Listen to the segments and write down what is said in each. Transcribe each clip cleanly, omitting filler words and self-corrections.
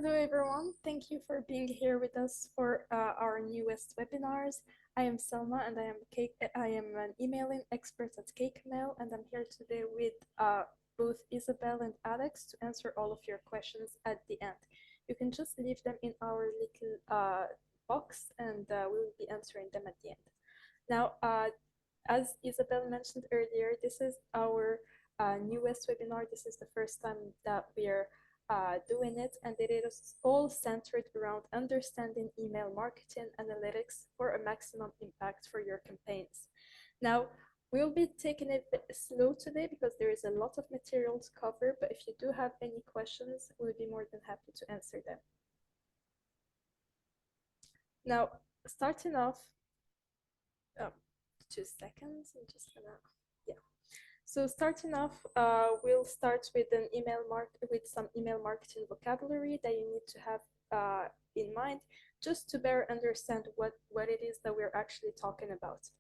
Hello everyone, thank you for being here with us for our newest webinars. I am Selma and I am an emailing expert at CakeMail, and I'm here today with both Isabel and Alex to answer all of your questions at the end. You can just leave them in our little box and we will be answering them at the end. Now, as Isabel mentioned earlier, this is our newest webinar. This is the first time that we're doing it, and it is all centered around understanding email marketing analytics for a maximum impact for your campaigns. Now, we'll be taking it a bit slow today because there is a lot of material to cover, but if you do have any questions, we'll be more than happy to answer them. Now, starting off, 2 seconds, I'm just gonna, yeah. So starting off, we'll start with some email marketing vocabulary that you need to have in mind, just to better understand what it is that we're actually talking about.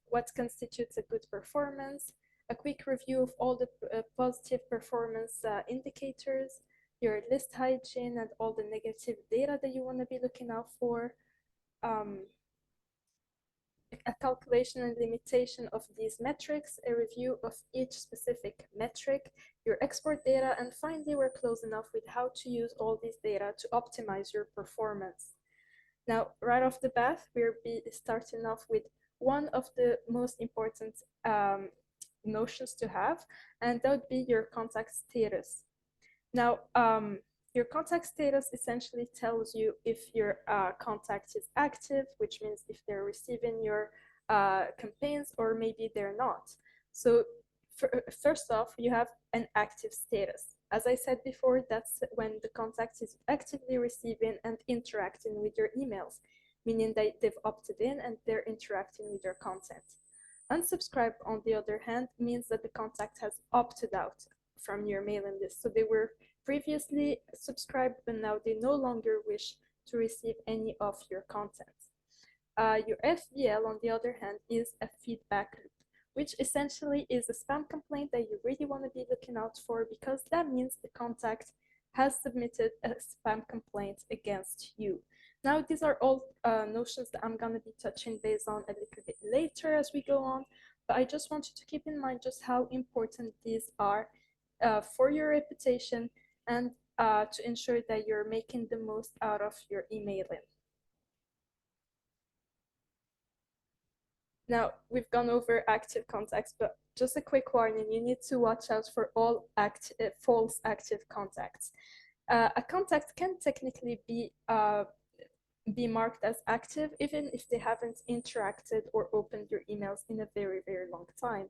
What constitutes a good performance, a quick review of all the positive performance indicators, your list hygiene and all the negative data that you want to be looking out for, a calculation and limitation of these metrics, a review of each specific metric, your export data, and finally we're close enough with how to use all these data to optimize your performance. Now, right off the bat, we'll be starting off with one of the most important notions to have, and that would be your contact status. Now, your contact status essentially tells you if your contact is active, which means if they're receiving your campaigns or maybe they're not. So first off, you have an active status. As I said before, that's when the contact is actively receiving and interacting with your emails, meaning that they've opted in and they're interacting with your content. Unsubscribe, on the other hand, means that the contact has opted out from your mailing list. So they were previously subscribed, but now they no longer wish to receive any of your content. Your FVL, on the other hand, is a feedback loop, which essentially is a spam complaint that you really want to be looking out for, because that means the contact has submitted a spam complaint against you. Now, these are all notions that I'm going to be touching base on a little bit later as we go on, but I just want you to keep in mind just how important these are for your reputation and to ensure that you're making the most out of your emailing. Now, we've gone over active contacts, but just a quick warning, you need to watch out for all false active contacts. A contact can technically be marked as active even if they haven't interacted or opened your emails in a very, very long time.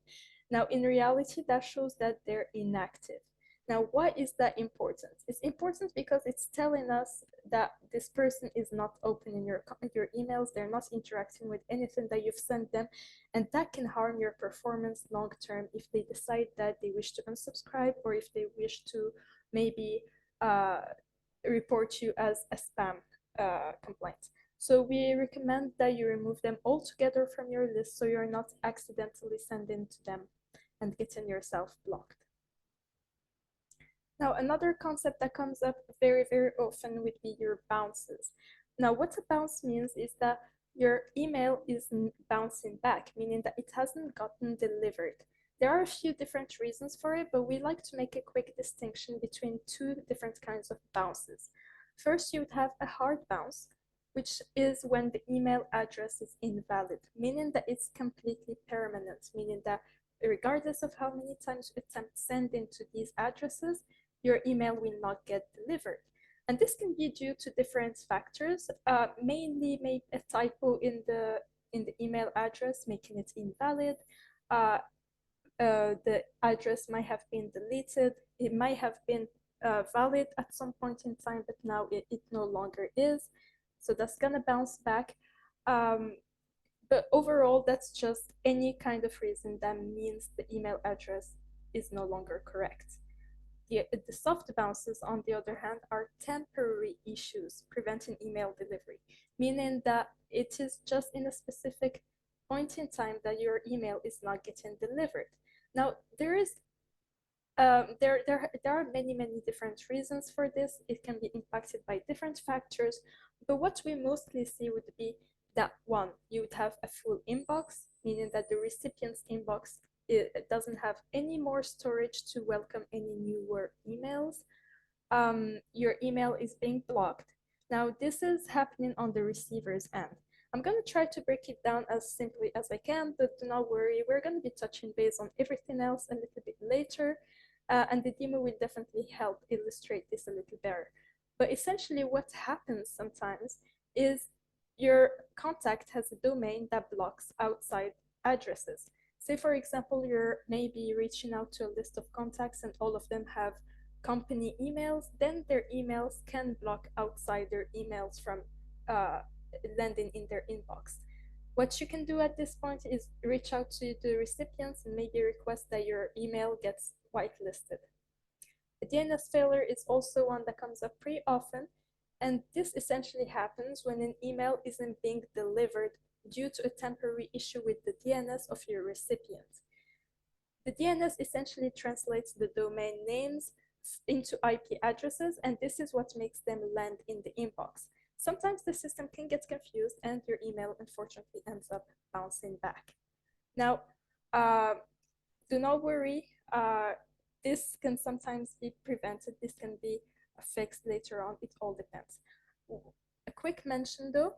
Now, in reality, that shows that they're inactive. Now, why is that important? It's important because it's telling us that this person is not opening your emails, they're not interacting with anything that you've sent them, and that can harm your performance long term if they decide that they wish to unsubscribe or if they wish to maybe report you as a spam complaint. So we recommend that you remove them altogether from your list so you're not accidentally sending to them and getting yourself blocked. Now, another concept that comes up very, very often would be your bounces. Now, what a bounce means is that your email is bouncing back, meaning that it hasn't gotten delivered. There are a few different reasons for it, but we like to make a quick distinction between two different kinds of bounces. First, you would have a hard bounce, which is when the email address is invalid, meaning that it's completely permanent, meaning that regardless of how many times you attempt sending to these addresses, your email will not get delivered. And this can be due to different factors, mainly maybe a typo in the email address, making it invalid. The address might have been deleted. It might have been valid at some point in time, but now it no longer is. So that's gonna bounce back. But overall, that's just any kind of reason that means the email address is no longer correct. The soft bounces, on the other hand, are temporary issues preventing email delivery, meaning that it is just in a specific point in time that your email is not getting delivered. Now, there is there are many different reasons for this. It can be impacted by different factors, but what we mostly see would be that one, you would have a full inbox, meaning that the recipient's inbox it doesn't have any more storage to welcome any newer emails. Your email is being blocked. Now, this is happening on the receiver's end. I'm going to try to break it down as simply as I can, but do not worry, we're going to be touching base on everything else a little bit later, and the demo will definitely help illustrate this a little better. But essentially what happens sometimes is your contact has a domain that blocks outside addresses. Say, for example, you're maybe reaching out to a list of contacts and all of them have company emails, then their emails can block outsider emails from landing in their inbox. What you can do at this point is reach out to the recipients and maybe request that your email gets whitelisted. A DNS failure is also one that comes up pretty often, and this essentially happens when an email isn't being delivered due to a temporary issue with the DNS of your recipient. The DNS essentially translates the domain names into IP addresses, and this is what makes them land in the inbox. Sometimes the system can get confused and your email unfortunately ends up bouncing back. Now, do not worry, this can sometimes be prevented, this can be fixed later on, it all depends. A quick mention though,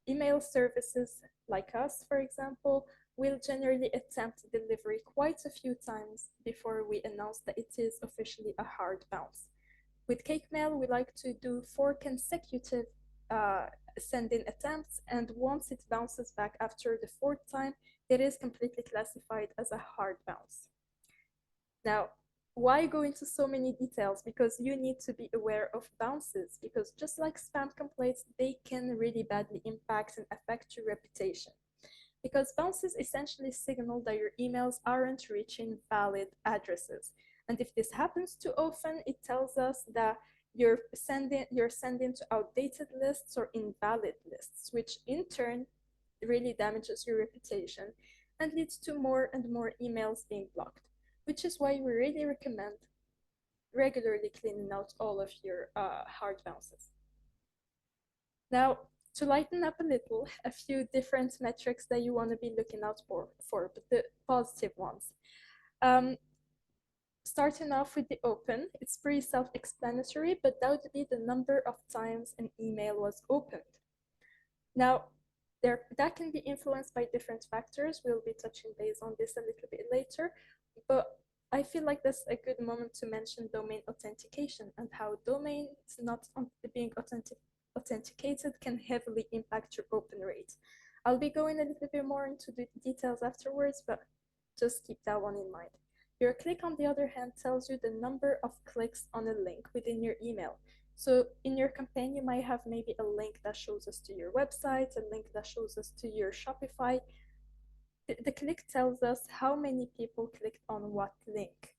email services like us, for example, will generally attempt delivery quite a few times before we announce that it is officially a hard bounce. With CakeMail, we like to do 4 consecutive send-in attempts, and once it bounces back after the 4th time, it is completely classified as a hard bounce. Now, why go into so many details? Because you need to be aware of bounces, because just like spam complaints, they can really badly impact and affect your reputation. Because bounces essentially signal that your emails aren't reaching valid addresses. And if this happens too often, it tells us that you're sending to outdated lists or invalid lists, which in turn really damages your reputation and leads to more and more emails being blocked, which is why we really recommend regularly cleaning out all of your hard bounces. Now, to lighten up a little, a few different metrics that you want to be looking out for, but the positive ones. Starting off with the open, it's pretty self-explanatory, but that would be the number of times an email was opened. Now, that can be influenced by different factors. We'll be touching base on this a little bit later, but I feel like that's a good moment to mention domain authentication and how domains not being authenticated can heavily impact your open rate. I'll be going a little bit more into the details afterwards, but just keep that one in mind. Your click, on the other hand, tells you the number of clicks on a link within your email. So in your campaign, you might have maybe a link that shows us to your website, a link that shows us to your Shopify. The click tells us how many people clicked on what link.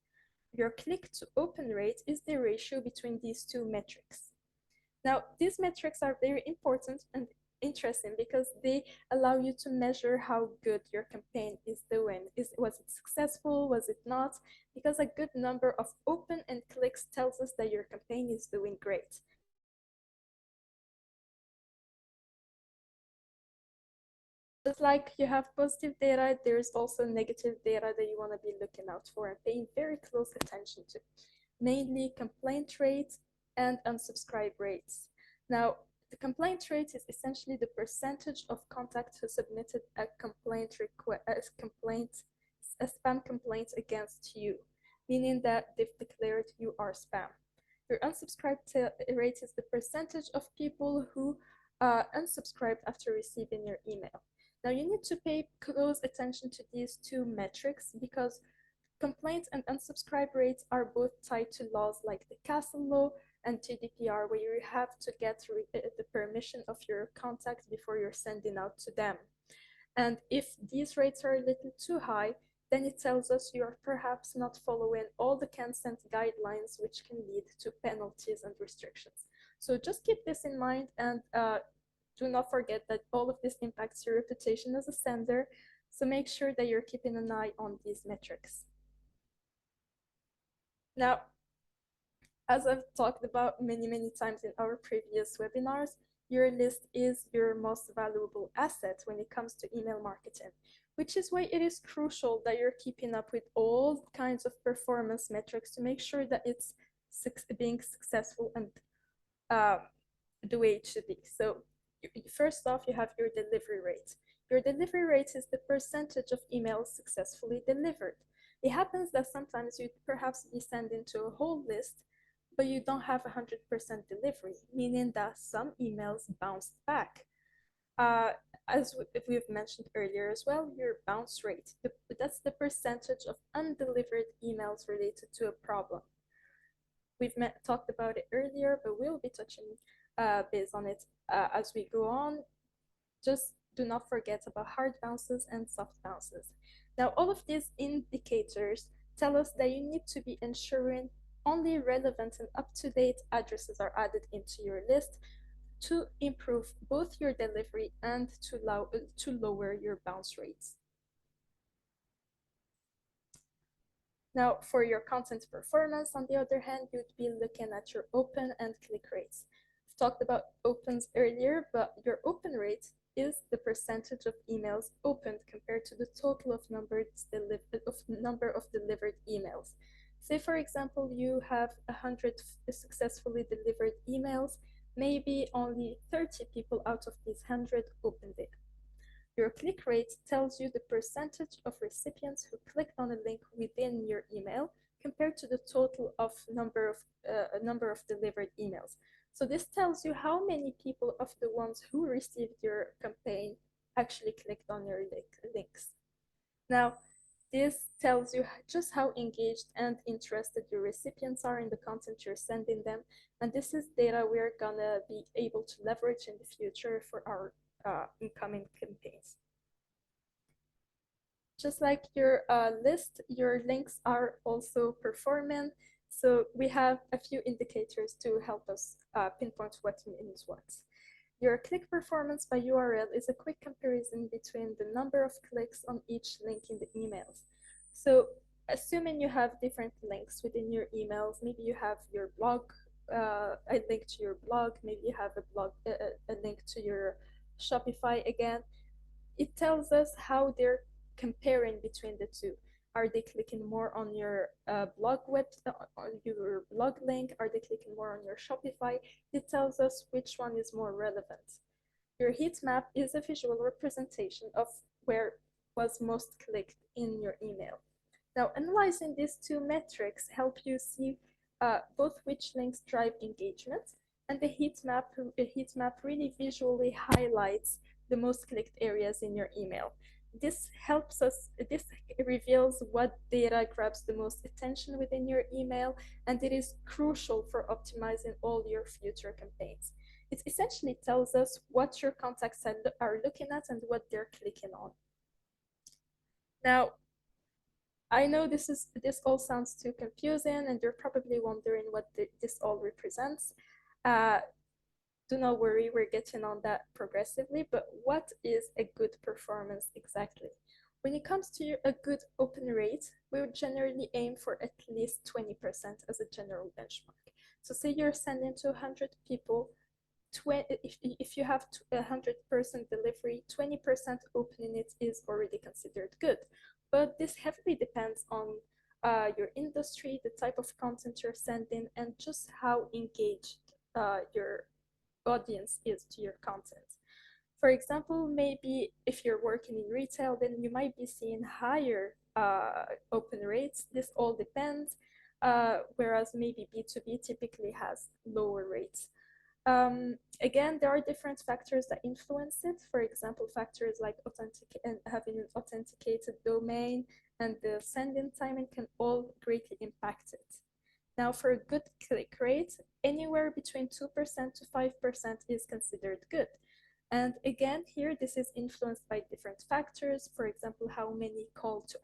Your click to open rate is the ratio between these two metrics. Now, these metrics are very important and interesting because they allow you to measure how good your campaign is doing. Was it successful? Was it not? Because a good number of open and clicks tells us that your campaign is doing great. Just like you have positive data, there's also negative data that you want to be looking out for and paying very close attention to, mainly complaint rates and unsubscribe rates. Now, the complaint rate is essentially the percentage of contacts who submitted a spam complaint against you, meaning that they've declared you are spam. Your unsubscribe rate is the percentage of people who unsubscribed after receiving your email. Now, you need to pay close attention to these two metrics because complaints and unsubscribe rates are both tied to laws like the Castle Law and GDPR, where you have to get the permission of your contact before you're sending out to them. And if these rates are a little too high, then it tells us you are perhaps not following all the consent guidelines, which can lead to penalties and restrictions. So just keep this in mind, and do not forget that all of this impacts your reputation as a sender. So make sure that you're keeping an eye on these metrics. Now, as I've talked about many times in our previous webinars, your list is your most valuable asset when it comes to email marketing, which is why it is crucial that you're keeping up with all kinds of performance metrics to make sure that it's being successful and the way it should be. So first off, you have your delivery rate. Your delivery rate is the percentage of emails successfully delivered. It happens that sometimes you perhaps be sending to a whole list, but you don't have 100% delivery, meaning that some emails bounced back. As we've mentioned earlier as well, your bounce rate, that's the percentage of undelivered emails related to a problem. We've talked about it earlier, but we'll be touching base on it as we go on. Just do not forget about hard bounces and soft bounces. Now, all of these indicators tell us that you need to be ensuring only relevant and up-to-date addresses are added into your list to improve both your delivery and to lower your bounce rates. Now, for your content performance, on the other hand, you'd be looking at your open and click rates. We've talked about opens earlier, but your open rate is the percentage of emails opened compared to the total of number of delivered emails. Say, for example, you have 100 successfully delivered emails, maybe only 30 people out of these 100 opened it. Your click rate tells you the percentage of recipients who clicked on a link within your email compared to the total of number of delivered emails. So this tells you how many people of the ones who received your campaign actually clicked on your links. Now, this tells you just how engaged and interested your recipients are in the content you're sending them. And this is data we're gonna be able to leverage in the future for our incoming campaigns. Just like your list, your links are also performing. So we have a few indicators to help us pinpoint what means what. Your click performance by URL is a quick comparison between the number of clicks on each link in the emails. So assuming you have different links within your emails, maybe you have your blog, a link to your blog, maybe you have a link to your Shopify again, it tells us how they're comparing between the two. Are they clicking more on your on your blog link? Are they clicking more on your Shopify? It tells us which one is more relevant. Your heat map is a visual representation of where was most clicked in your email. Now, analyzing these two metrics help you see both which links drive engagement, and the heat map really visually highlights the most clicked areas in your email. This reveals what data grabs the most attention within your email, and it is crucial for optimizing all your future campaigns. It essentially tells us what your contacts are looking at and what they're clicking on. Now, I know this all sounds too confusing, and you're probably wondering what this all represents. Do not worry, we're getting on that progressively, but what is a good performance exactly? When it comes to a good open rate, we would generally aim for at least 20% as a general benchmark. So say you're sending to 100 people, if you have a 100% delivery, 20% opening it is already considered good. But this heavily depends on your industry, the type of content you're sending, and just how engaged your audience is to your content. For example, maybe if you're working in retail, then you might be seeing higher open rates. This all depends, whereas maybe B2B typically has lower rates. Again, there are different factors that influence it. For example, factors like having an authenticated domain and the sending timing can all greatly impact it. Now, for a good click rate, anywhere between 2% to 5% is considered good. And again, here, this is influenced by different factors. For example, how many calls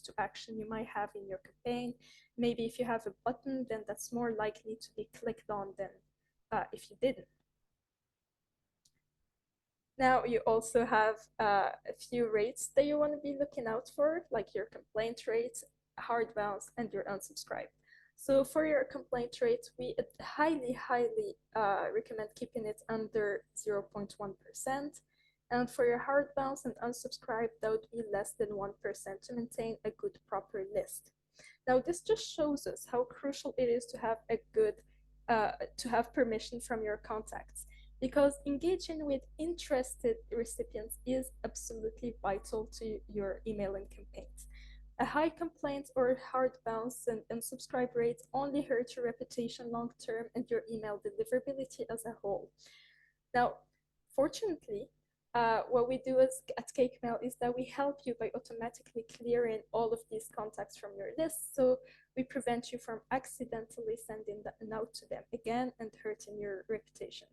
to action you might have in your campaign. Maybe if you have a button, then that's more likely to be clicked on than if you didn't. Now, you also have a few rates that you want to be looking out for, like your complaint rate, hard bounce, and your unsubscribe. So for your complaint rate, we highly recommend keeping it under 0.1%. And for your hard bounce and unsubscribe, that would be less than 1% to maintain a good, proper list. Now, this just shows us how crucial it is to have a good, to have permission from your contacts, because engaging with interested recipients is absolutely vital to your emailing campaigns. A high complaint or hard bounce and subscribe rates only hurt your reputation long term and your email deliverability as a whole. Now, fortunately, what we do at CakeMail is that we help you by automatically clearing all of these contacts from your list. So we prevent you from accidentally sending a note to them again and hurting your reputation.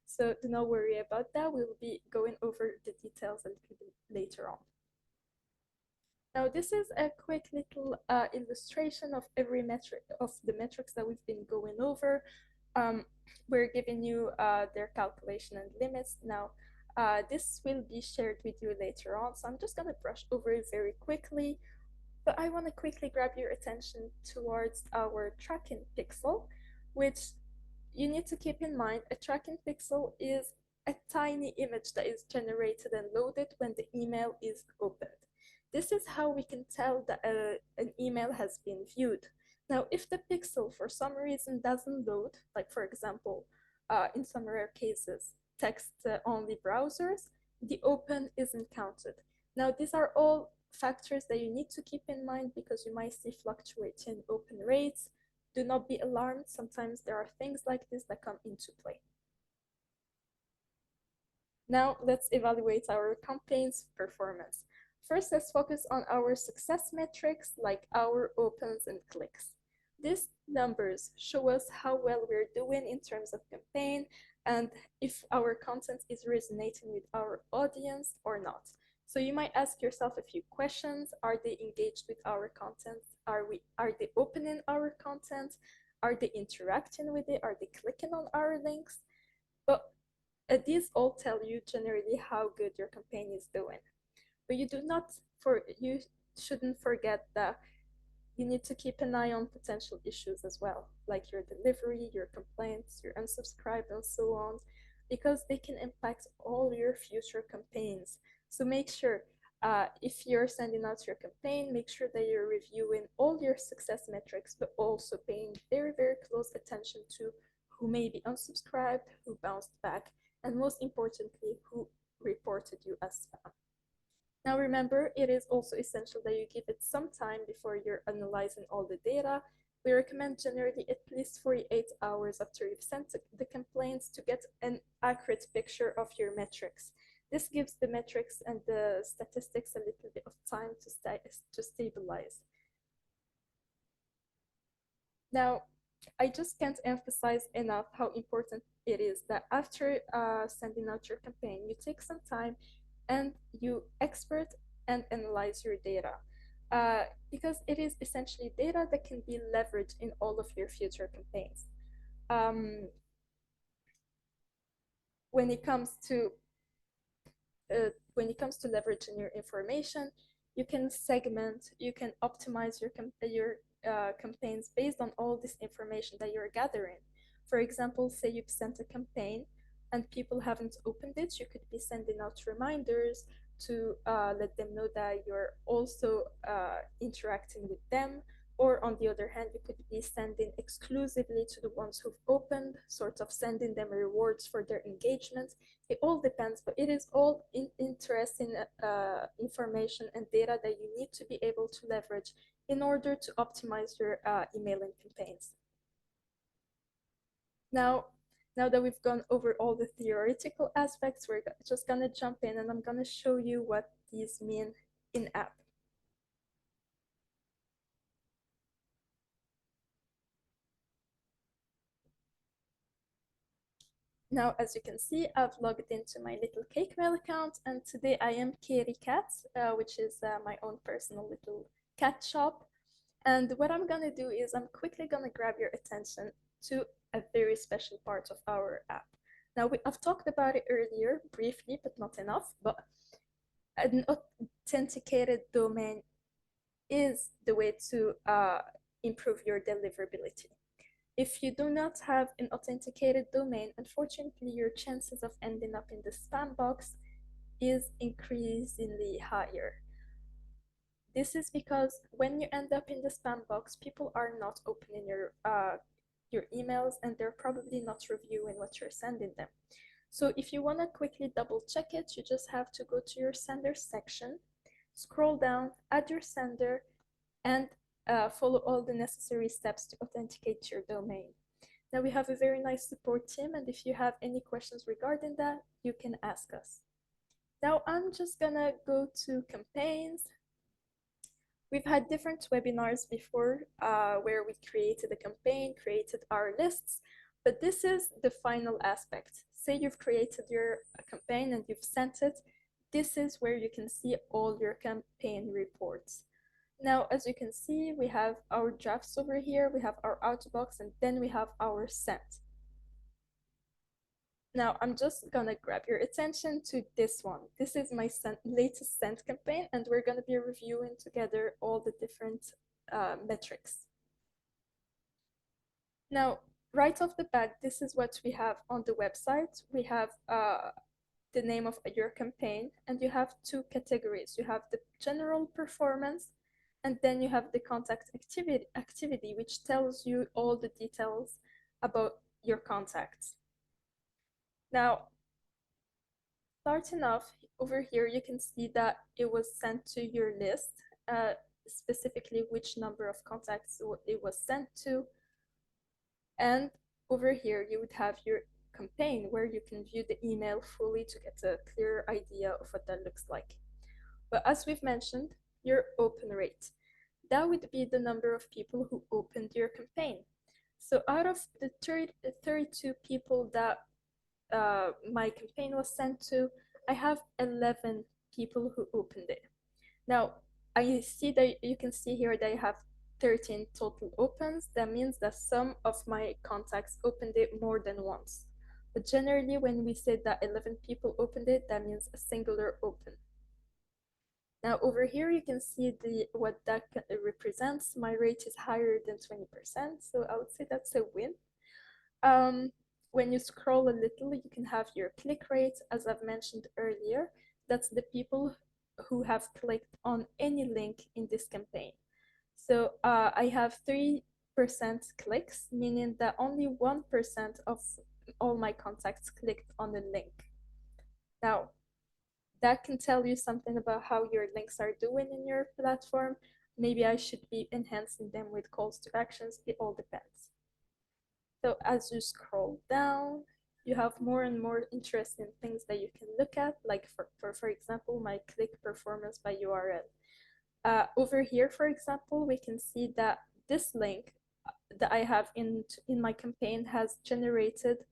So do not worry about that. We will be going over the details a little bit later on. Now, this is a quick little illustration of every metric, of the metrics that we've been going over. We're giving you their calculation and limits. Now, this will be shared with you later on, so I'm just going to brush over it very quickly. But I want to quickly grab your attention towards our tracking pixel, which you need to keep in mind. A tracking pixel is a tiny image that is generated and loaded when the email is opened. This is how we can tell that an email has been viewed. Now, if the pixel for some reason doesn't load, like for example, in some rare cases, text-only browsers, the open isn't counted. Now, these are all factors that you need to keep in mind because you might see fluctuating open rates. Do not be alarmed. Sometimes there are things like this that come into play. Now, let's evaluate our campaign's performance. First, let's focus on our success metrics like our opens and clicks. These numbers show us how well we're doing in terms of campaign and if our content is resonating with our audience or not. So you might ask yourself a few questions. Are they engaged with our content? Are they opening our content? Are they interacting with it? Are they clicking on our links? But these all tell you generally how good your campaign is doing. But you shouldn't forget that you need to keep an eye on potential issues as well, like your delivery, your complaints, your unsubscribe, and so on, because they can impact all your future campaigns. So make sure, if you're sending out your campaign, make sure that you're reviewing all your success metrics, but also paying very, very close attention to who may be unsubscribed, who bounced back, and most importantly, who reported you as spam. Now remember, it is also essential that you give it some time before you're analyzing all the data. We recommend generally at least 48 hours after you've sent the complaints to get an accurate picture of your metrics. This gives the metrics and the statistics a little bit of time to stabilize. Now, I just can't emphasize enough how important it is that after sending out your campaign, you take some time and you export and analyze your data, because it is essentially data that can be leveraged in all of your future campaigns. When it comes to leveraging your information, you can segment, you can optimize your campaigns based on all this information that you're gathering. For example, say you've sent a campaign and people haven't opened it, you could be sending out reminders to let them know that you're also interacting with them. Or on the other hand, you could be sending exclusively to the ones who've opened, sort of sending them rewards for their engagement. It all depends, but it is all interesting information and data that you need to be able to leverage in order to optimize your emailing campaigns. Now that we've gone over all the theoretical aspects, we're just going to jump in and I'm going to show you what these mean in-app. Now, as you can see, I've logged into my little CakeMail account, and today I am Keri Cat, which is my own personal little cat shop. And what I'm going to do is I'm quickly going to grab your attention to a very special part of our app. Now, I've talked about it earlier briefly, but not enough, but an authenticated domain is the way to improve your deliverability. If you do not have an authenticated domain, unfortunately, your chances of ending up in the spam box is increasingly higher. This is because when you end up in the spam box, people are not opening your emails, and they're probably not reviewing what you're sending them. So if you want to quickly double check it, you just have to go to your sender section, scroll down, add your sender, and follow all the necessary steps to authenticate your domain. Now we have a very nice support team, and if you have any questions regarding that, you can ask us. Now I'm just gonna go to campaigns. We've had different webinars before where we created a campaign, created our lists, but this is the final aspect. Say you've created your campaign and you've sent it. This is where you can see all your campaign reports. Now, as you can see, we have our drafts over here, we have our outbox, and then we have our sent. Now, I'm just gonna grab your attention to this one. This is my latest sent campaign, and we're gonna be reviewing together all the different metrics. Now, right off the bat, this is what we have on the website. We have the name of your campaign, and you have two categories. You have the general performance, and then you have the contact activity, which tells you all the details about your contacts. Now, starting off over here, you can see that it was sent to your list, specifically which number of contacts it was sent to. And over here, you would have your campaign where you can view the email fully to get a clear idea of what that looks like. But as we've mentioned, your open rate, that would be the number of people who opened your campaign. So out of the 32 people that my campaign was sent to, I have 11 people who opened it. Now, I see that you can see here that I have 13 total opens. That means that some of my contacts opened it more than once. But generally, when we say that 11 people opened it, that means a singular open. Now over here, you can see what that represents. My rate is higher than 20%, so I would say that's a win. When you scroll a little, you can have your click rate, as I've mentioned earlier. That's the people who have clicked on any link in this campaign. So I have 3% clicks, meaning that only 1% of all my contacts clicked on the link. Now, that can tell you something about how your links are doing in your platform. Maybe I should be enhancing them with calls to actions. It all depends. So as you scroll down, you have more and more interesting things that you can look at, like for example, my click performance by URL. Over here, for example, we can see that this link that I have in my campaign has generated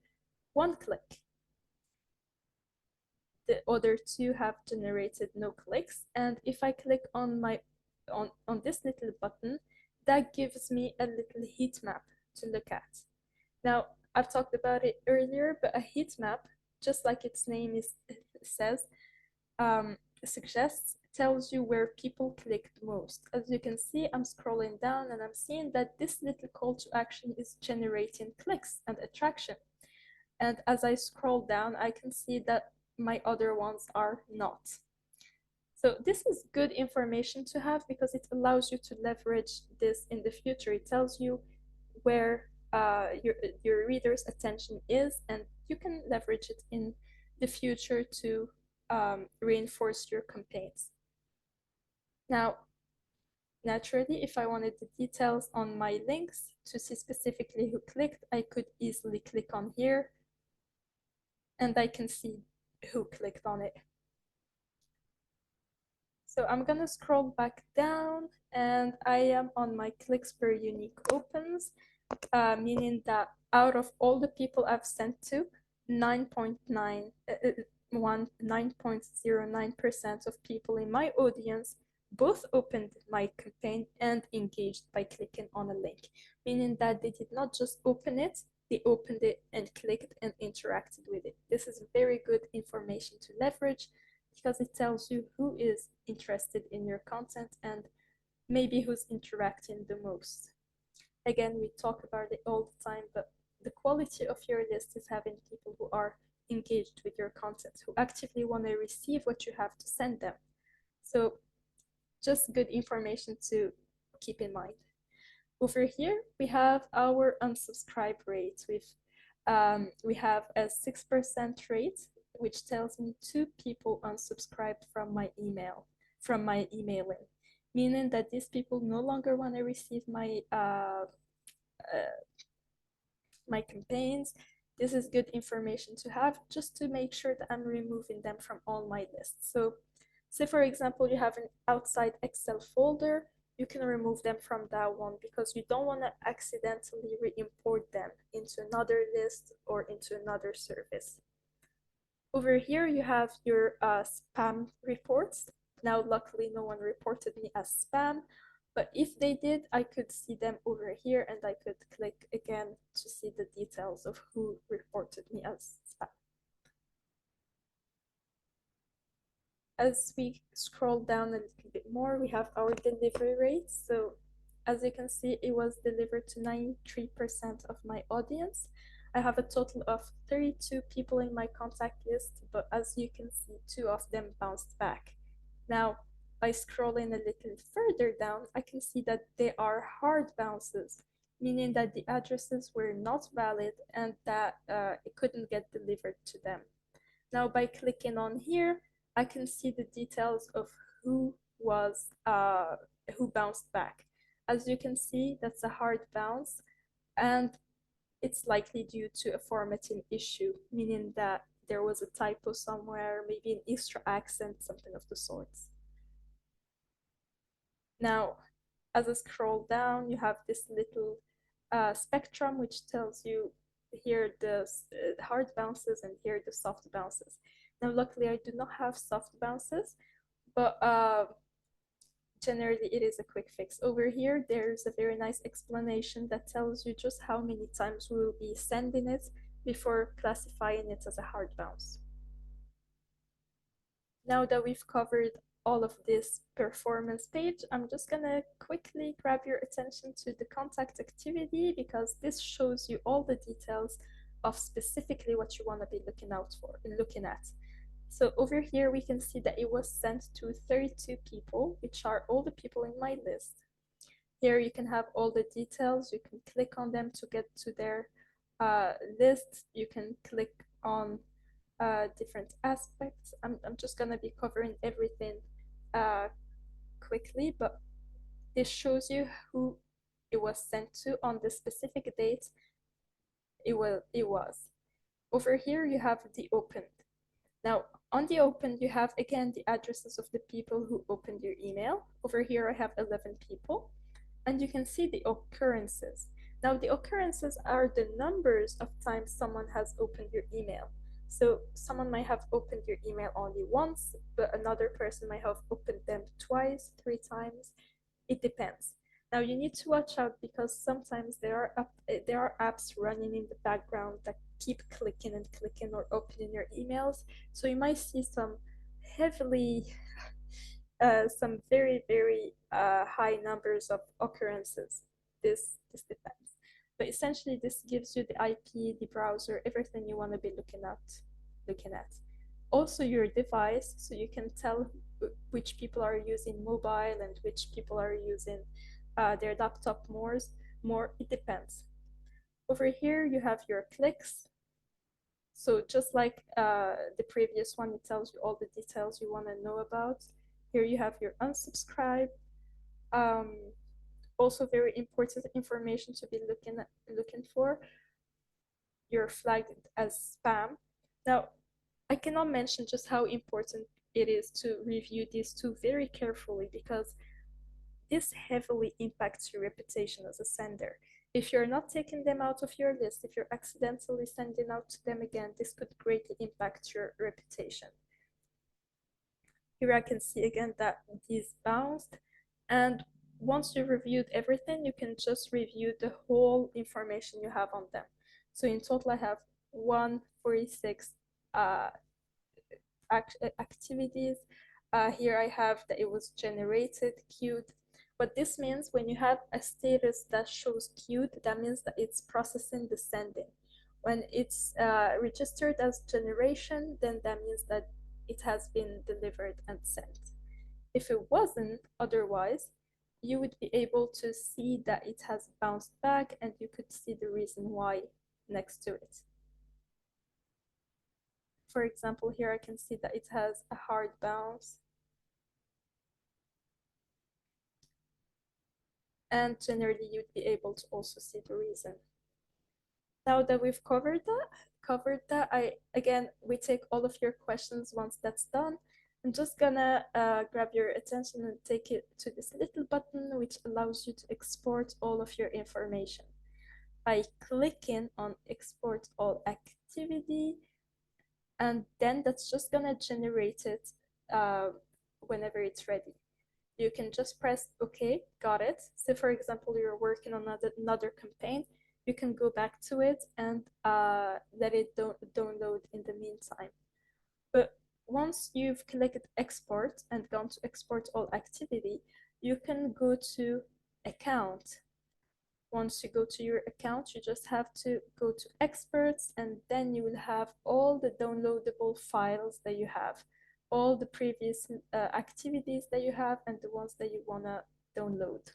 1 click. The other 2 have generated no clicks, and if I click on this little button, that gives me a little heat map to look at. Now, I've talked about it earlier, but a heat map, just like its name says, suggests, tells you where people clicked most. As you can see, I'm scrolling down and I'm seeing that this little call to action is generating clicks and attraction. And as I scroll down, I can see that my other ones are not. So this is good information to have because it allows you to leverage this in the future. It tells you where your reader's attention is, and you can leverage it in the future to reinforce your campaigns. Now, naturally, if I wanted the details on my links to see specifically who clicked, I could easily click on here and I can see who clicked on it. So I'm gonna scroll back down and I am on my clicks per unique opens, meaning that out of all the people I've sent to, 9.09% of people in my audience both opened my campaign and engaged by clicking on a link, meaning that they did not just open it, they opened it and clicked and interacted with it. This is very good information to leverage because it tells you who is interested in your content and maybe who's interacting the most. Again, we talk about it all the time, but the quality of your list is having people who are engaged with your content, who actively want to receive what you have to send them. So just good information to keep in mind. Over here, we have our unsubscribe rate. We have a 6% rate, which tells me 2 people unsubscribed from my emailing, meaning that these people no longer want to receive my campaigns. This is good information to have just to make sure that I'm removing them from all my lists. So say, for example, you have an outside Excel folder, you can remove them from that one because you don't want to accidentally re-import them into another list or into another service. Over here, you have your spam reports. Now, luckily, no one reported me as spam, but if they did, I could see them over here and I could click again to see the details of who reported me as spam. As we scroll down a little bit more, we have our delivery rate. So as you can see, it was delivered to 93% of my audience. I have a total of 32 people in my contact list, but as you can see, 2 of them bounced back. Now, by scrolling a little further down, I can see that they are hard bounces, meaning that the addresses were not valid and that it couldn't get delivered to them. Now, by clicking on here, I can see the details of who bounced back. As you can see, that's a hard bounce, and it's likely due to a formatting issue, meaning that there was a typo somewhere, maybe an extra accent, something of the sorts. Now, as I scroll down, you have this little spectrum which tells you here the hard bounces and here the soft bounces. Now, luckily, I do not have soft bounces, but generally it is a quick fix. Over here, there's a very nice explanation that tells you just how many times we will be sending it before classifying it as a hard bounce. Now that we've covered all of this performance page, I'm just gonna quickly grab your attention to the contact activity because this shows you all the details of specifically what you want to be looking at. So over here, we can see that it was sent to 32 people, which are all the people in my list. Here you can have all the details. You can click on them to get to their list. You can click on different aspects. I'm just going to be covering everything quickly, but this shows you who it was sent to on the specific date it was. Over here, you have the opened. Now, on the opened, you have, again, the addresses of the people who opened your email. Over here, I have 11 people, and you can see the occurrences. Now, the occurrences are the numbers of times someone has opened your email. So someone might have opened your email only once, but another person might have opened them twice, 3 times. It depends. Now you need to watch out because sometimes there are apps running in the background that keep clicking and clicking or opening your emails. So you might see some very, very high numbers of occurrences. This depends. But essentially, this gives you the IP, the browser, everything you want to be looking at. Also your device, so you can tell which people are using mobile and which people are using their laptop more. It depends. Over here, you have your clicks. So just like the previous one, it tells you all the details you want to know about. Here you have your unsubscribe. Also very important information to be looking for. You're flagged as spam. Now, I cannot mention just how important it is to review these 2 very carefully because this heavily impacts your reputation as a sender. If you're not taking them out of your list, if you're accidentally sending out to them again, this could greatly impact your reputation. Here I can see again that these bounced, and once you've reviewed everything, you can just review the whole information you have on them. So in total, I have 146 activities. Here I have that it was generated, queued. What this means, when you have a status that shows queued, that means that it's processing the sending. When it's registered as generation, then that means that it has been delivered and sent. If it wasn't otherwise, you would be able to see that it has bounced back, and you could see the reason why next to it. For example, here I can see that it has a hard bounce. And generally you'd be able to also see the reason. Now that we've covered that, we take all of your questions once that's done. I'm just gonna grab your attention and take it to this little button which allows you to export all of your information. By clicking on export all activity, and then that's just gonna generate it whenever it's ready. You can just press OK, got it. So for example, you're working on another campaign, you can go back to it and let it download in the meantime. But once you've clicked export and gone to export all activity, you can go to account. Once you go to your account, you just have to go to experts, and then you will have all the downloadable files that you have, all the previous activities that you have, and the ones that you want to download.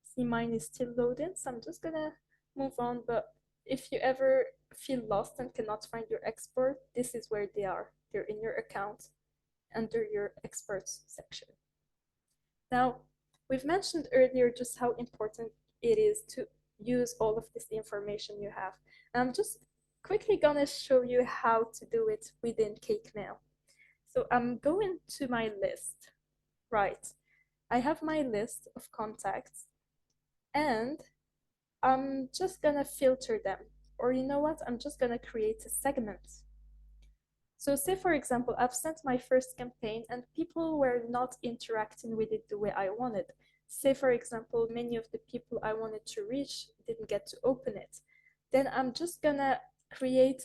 See, mine is still loading, so I'm just gonna move on. But if you ever feel lost and cannot find your export, this is where they are. They're in your account under your experts section. Now, we've mentioned earlier just how important it is to use all of this information you have. And I'm just quickly gonna show you how to do it within CakeMail. So I'm going to my list, right? I have my list of contacts, and I'm just gonna filter them. Or you know what? I'm just gonna create a segment. So say, for example, I've sent my first campaign and people were not interacting with it the way I wanted. Say, for example, many of the people I wanted to reach didn't get to open it. Then I'm just gonna create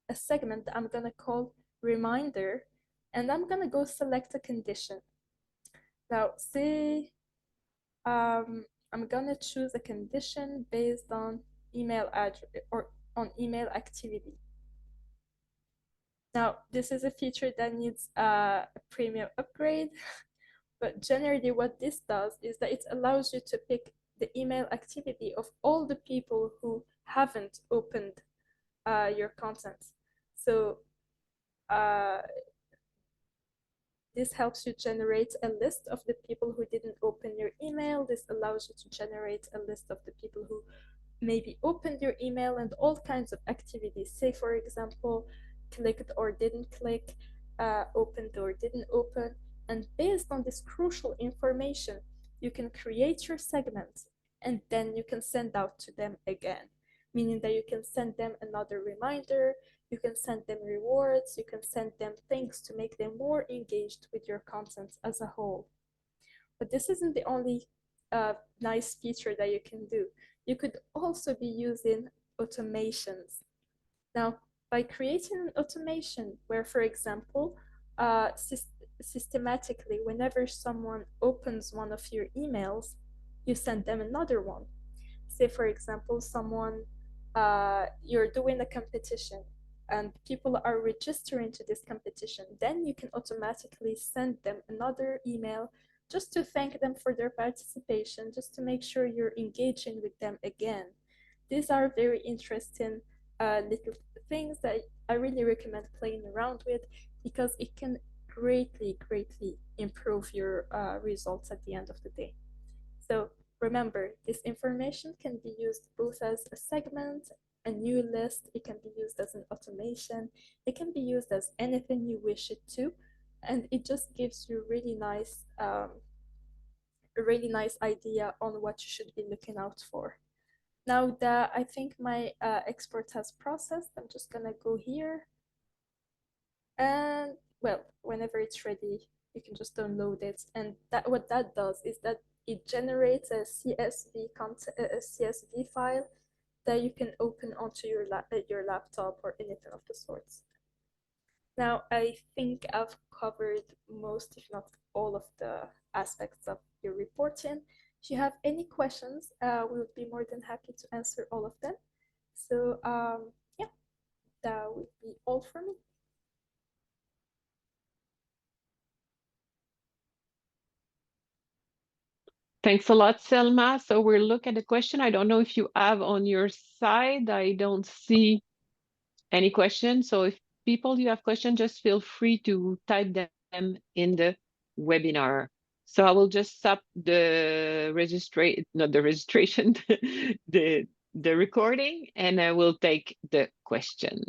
a segment that I'm gonna call reminder, and I'm gonna go select a condition. Now, say I'm gonna choose a condition based on email address or on email activity. Now, this is a feature that needs a premium upgrade, but generally what this does is that it allows you to pick the email activity of all the people who haven't opened your content. So this helps you generate a list of the people who didn't open your email. This allows you to generate a list of the people who maybe opened your email and all kinds of activities. Say, for example, clicked or didn't click, opened or didn't open. And based on this crucial information, you can create your segment, and then you can send out to them again, meaning that you can send them another reminder, you can send them rewards, you can send them things to make them more engaged with your content as a whole. But this isn't the only nice feature that you can do. You could also be using automations. Now, by creating an automation where, for example, systematically, whenever someone opens one of your emails, you send them another one. Say, for example, you're doing a competition and people are registering to this competition, then you can automatically send them another email just to thank them for their participation, just to make sure you're engaging with them again. These are very interesting little things that I really recommend playing around with, because it can greatly improve your results at the end of the day. So remember, this information can be used both as a segment, a new list, it can be used as an automation, it can be used as anything you wish it to, and it just gives you a really nice idea on what you should be looking out for. Now that I think my export has processed, I'm just gonna go here, and well, whenever it's ready, you can just download it. And what that does is that it generates a CSV file that you can open onto your laptop or anything of the sorts. Now, I think I've covered most, if not all, of the aspects of your reporting. If you have any questions, we would be more than happy to answer all of them. So, yeah, that would be all for me. Thanks a lot, Selma. So we'll look at the question. I don't know if you have on your side. I don't see any questions. So if people, you have questions, just feel free to type them in the webinar. So I will just stop the not the registration, the recording, and I will take the question.